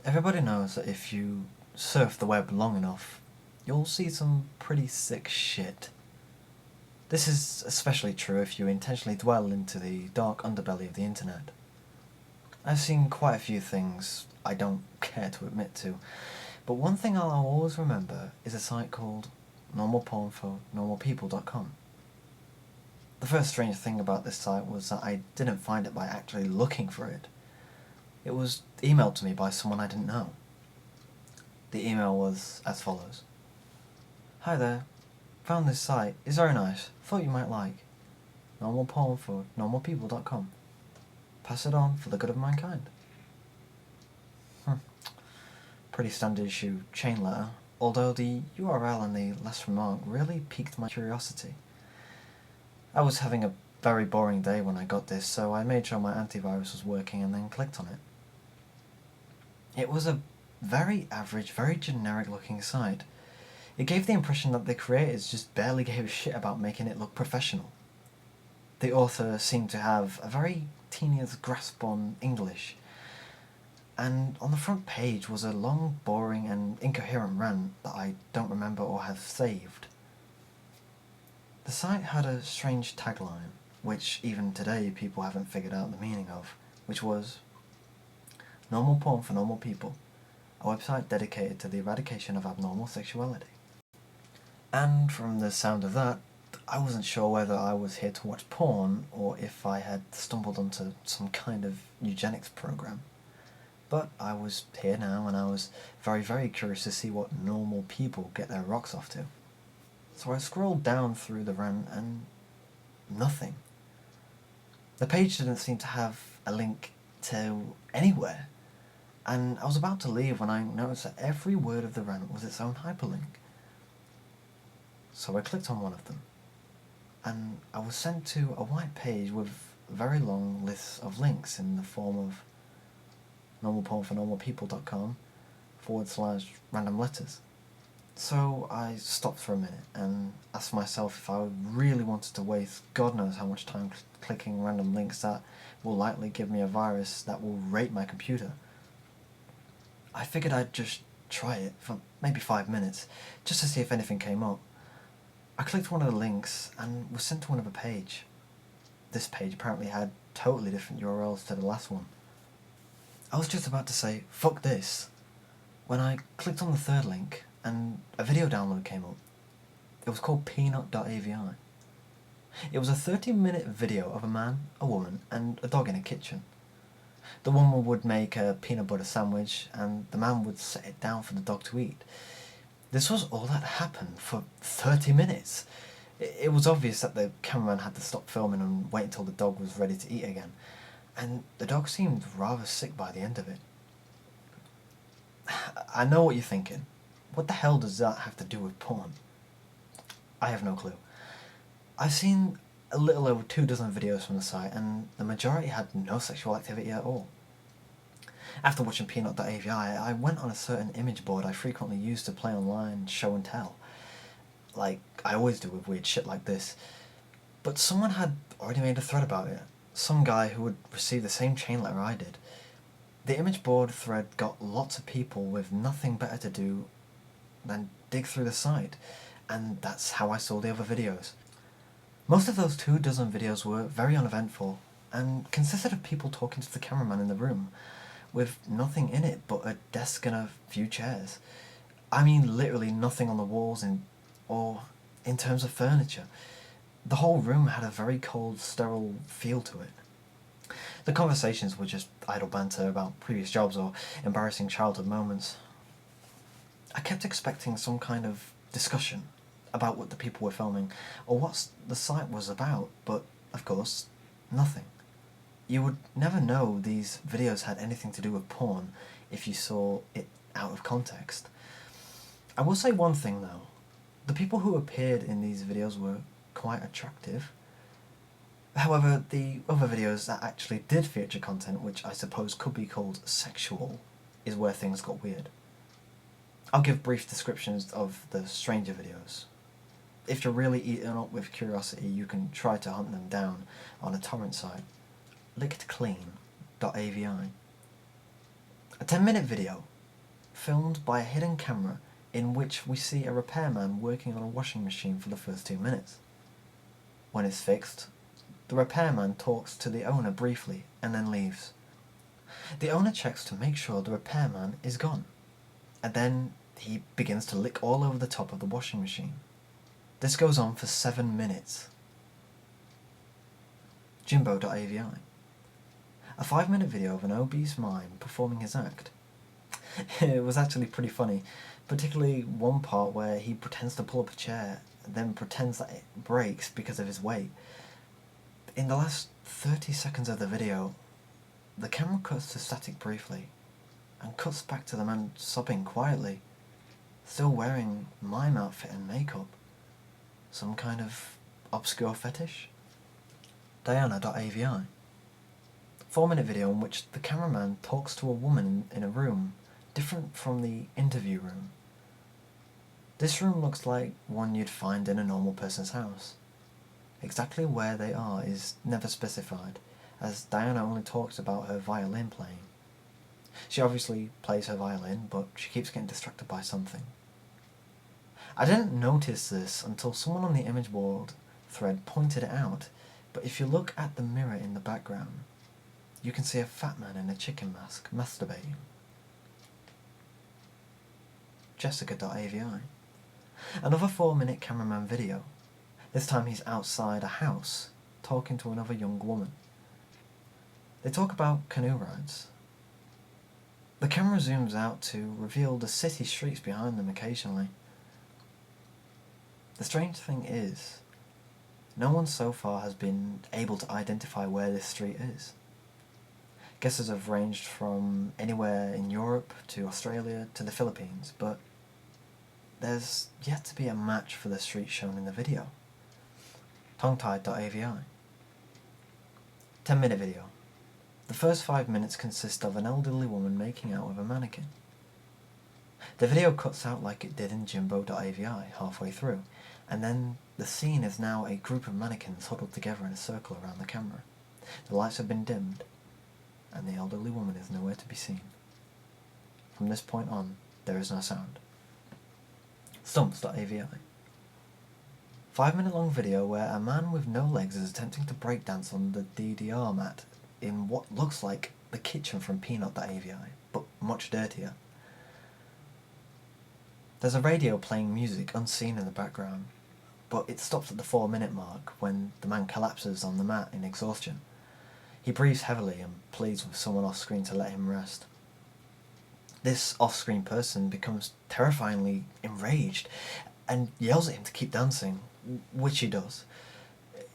Everybody knows that if you surf the web long enough, you'll see some pretty sick shit. This is especially true if you intentionally dwell into the dark underbelly of the internet. I've seen quite a few things I don't care to admit to, but one thing I'll always remember is a site called normalpornfornormalpeople.com. The first strange thing about this site was that I didn't find it by actually looking for it. It was emailed to me by someone I didn't know. The email was as follows. Hi there. Found this site. It's very nice. Thought you might like. Normalpornfornormalpeople.com. Pass it on for the good of mankind. Pretty standard issue chain letter, although the URL and the last remark really piqued my curiosity. I was having a very boring day when I got this, so I made sure my antivirus was working and then clicked on it. It was a very average, very generic looking site. It gave the impression that the creators just barely gave a shit about making it look professional. The author seemed to have a very tedious grasp on English, and on the front page was a long, boring and incoherent rant that I don't remember or have saved. The site had a strange tagline, which even today people haven't figured out the meaning of, which was Normal Porn for Normal People, a website dedicated to the eradication of abnormal sexuality. And from the sound of that, I wasn't sure whether I was here to watch porn or if I had stumbled onto some kind of eugenics program. But I was here now and I was very, very curious to see what normal people get their rocks off to. So I scrolled down through the rant and nothing. The page didn't seem to have a link to anywhere, and I was about to leave when I noticed that every word of the rant was its own hyperlink. So I clicked on one of them, and I was sent to a white page with very long lists of links in the form of normalpornfornormalpeople.com/random letters. So I stopped for a minute and asked myself if I really wanted to waste God knows how much time clicking random links that will likely give me a virus that will rape my computer. I figured I'd just try it for maybe 5 minutes, just to see if anything came up. I clicked one of the links and was sent to another page. This page apparently had totally different URLs to the last one. I was just about to say, fuck this, when I clicked on the third link and a video download came up. It was called peanut.avi. It was a 30-minute video of a man, a woman, and a dog in a kitchen. The woman would make a peanut butter sandwich and the man would set it down for the dog to eat. This was all that happened for 30 minutes. It was obvious that the cameraman had to stop filming and wait until the dog was ready to eat again, and the dog seemed rather sick by the end of it. I know what you're thinking. What the hell does that have to do with porn? I have no clue. I've seen a little over 24 videos from the site, and the majority had no sexual activity at all. After watching peanut.avi, I went on a certain image board I frequently use to play online show and tell, like I always do with weird shit like this. But someone had already made a thread about it, some guy who had received the same chain letter I did. The image board thread got lots of people with nothing better to do than dig through the site, and that's how I saw the other videos. Most of those 24 videos were very uneventful, and consisted of people talking to the cameraman in the room, with nothing in it but a desk and a few chairs. I mean literally nothing on the walls or in terms of furniture. The whole room had a very cold, sterile feel to it. The conversations were just idle banter about previous jobs or embarrassing childhood moments. I kept expecting some kind of discussion about what the people were filming or what the site was about, but of course, nothing. You would never know these videos had anything to do with porn if you saw it out of context. I will say one thing though. The people who appeared in these videos were quite attractive. However, the other videos that actually did feature content which I suppose could be called sexual is where things got weird. I'll give brief descriptions of the stranger videos. If you're really eaten up with curiosity, you can try to hunt them down on a torrent site. lickedclean.avi. A 10-minute video filmed by a hidden camera in which we see a repairman working on a washing machine for the first 2 minutes. When it's fixed, the repairman talks to the owner briefly and then leaves. The owner checks to make sure the repairman is gone, and then he begins to lick all over the top of the washing machine. This goes on for 7 minutes. Jimbo.avi. A 5-minute video of an obese mime performing his act. It was actually pretty funny, particularly one part where he pretends to pull up a chair, and then pretends that it breaks because of his weight. In the last 30 seconds of the video, the camera cuts to static briefly, and cuts back to the man sobbing quietly, still wearing mime outfit and makeup. Some kind of obscure fetish? Diana.avi. 4-minute video in which the cameraman talks to a woman in a room different from the interview room. This room looks like one you'd find in a normal person's house. Exactly where they are is never specified, as Diana only talks about her violin playing. She obviously plays her violin, but she keeps getting distracted by something. I didn't notice this until someone on the image board thread pointed it out, but if you look at the mirror in the background, you can see a fat man in a chicken mask masturbating. Jessica.avi. Another 4-minute cameraman video. This time he's outside a house, talking to another young woman. They talk about canoe rides. The camera zooms out to reveal the city streets behind them occasionally. The strange thing is, no one so far has been able to identify where this street is. Guesses have ranged from anywhere in Europe to Australia to the Philippines, but there's yet to be a match for the street shown in the video. Tonguetied.avi. 10-minute video. The first 5 minutes consist of an elderly woman making out with a mannequin. The video cuts out like it did in Jimbo.avi halfway through, and then the scene is now a group of mannequins huddled together in a circle around the camera. The lights have been dimmed, and the elderly woman is nowhere to be seen. From this point on, there is no sound. Stumps.avi. 5-minute long video where a man with no legs is attempting to breakdance on the DDR mat in what looks like the kitchen from Peanut.avi, but much dirtier. There's a radio playing music unseen in the background, but it stops at the 4-minute mark when the man collapses on the mat in exhaustion. He breathes heavily and pleads with someone off-screen to let him rest. This off-screen person becomes terrifyingly enraged and yells at him to keep dancing, which he does.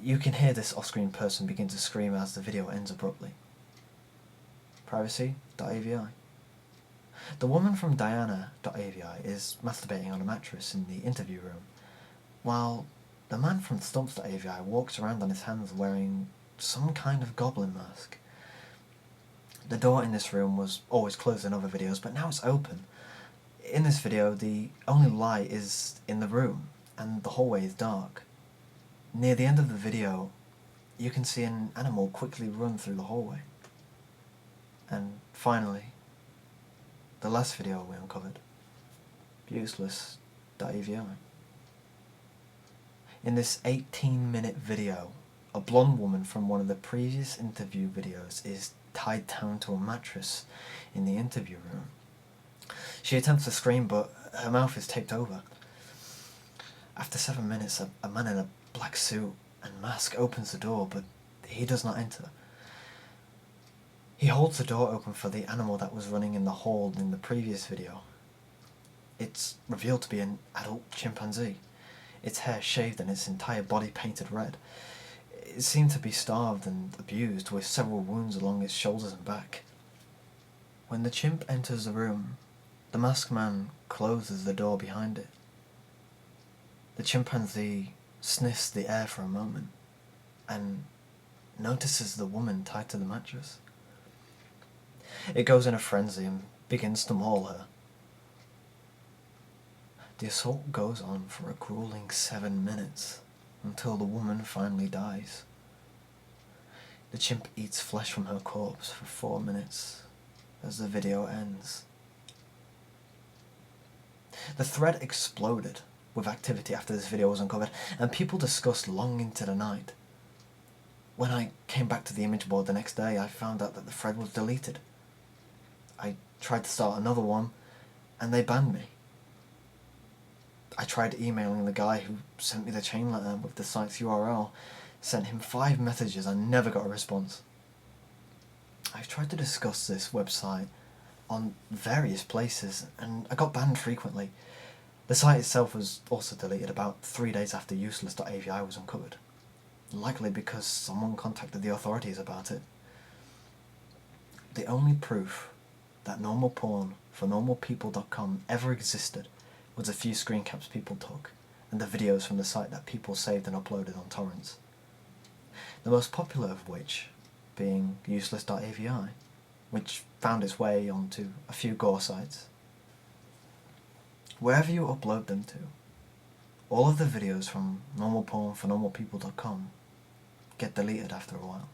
You can hear this off-screen person begin to scream as the video ends abruptly. Privacy.avi. The woman from Diana.avi is masturbating on a mattress in the interview room, while the man from Stumps.avi walks around on his hands wearing some kind of goblin mask. The door in this room was always closed in other videos, but now it's open. In this video, the only light is in the room, and the hallway is dark. Near the end of the video, you can see an animal quickly run through the hallway. And finally, the last video we uncovered, Useless.avi. In this 18-minute video, a blonde woman from one of the previous interview videos is tied down to a mattress in the interview room. She attempts to scream, but her mouth is taped over. After 7 minutes, a man in a black suit and mask opens the door, but he does not enter. He holds the door open for the animal that was running in the hall in the previous video. It's revealed to be an adult chimpanzee, its hair shaved and its entire body painted red. It seemed to be starved and abused, with several wounds along its shoulders and back. When the chimp enters the room, the masked man closes the door behind it. The chimpanzee sniffs the air for a moment, and notices the woman tied to the mattress. It goes in a frenzy and begins to maul her. The assault goes on for a grueling 7 minutes, until the woman finally dies. The chimp eats flesh from her corpse for 4 minutes as the video ends. The thread exploded with activity after this video was uncovered, and people discussed long into the night. When I came back to the image board the next day, I found out that the thread was deleted. I tried to start another one, and they banned me. I tried emailing the guy who sent me the chain letter with the site's URL, sent him 5 messages and never got a response. I've tried to discuss this website on various places, and I got banned frequently. The site itself was also deleted about 3 days after useless.avi was uncovered, likely because someone contacted the authorities about it. The only proof that normal porn for normalpeople.com ever existed was a few screen caps people took, and the videos from the site that people saved and uploaded on torrents. The most popular of which being useless.avi, which found its way onto a few gore sites. Wherever you upload them to, all of the videos from normal porn for normalpeople.com get deleted after a while.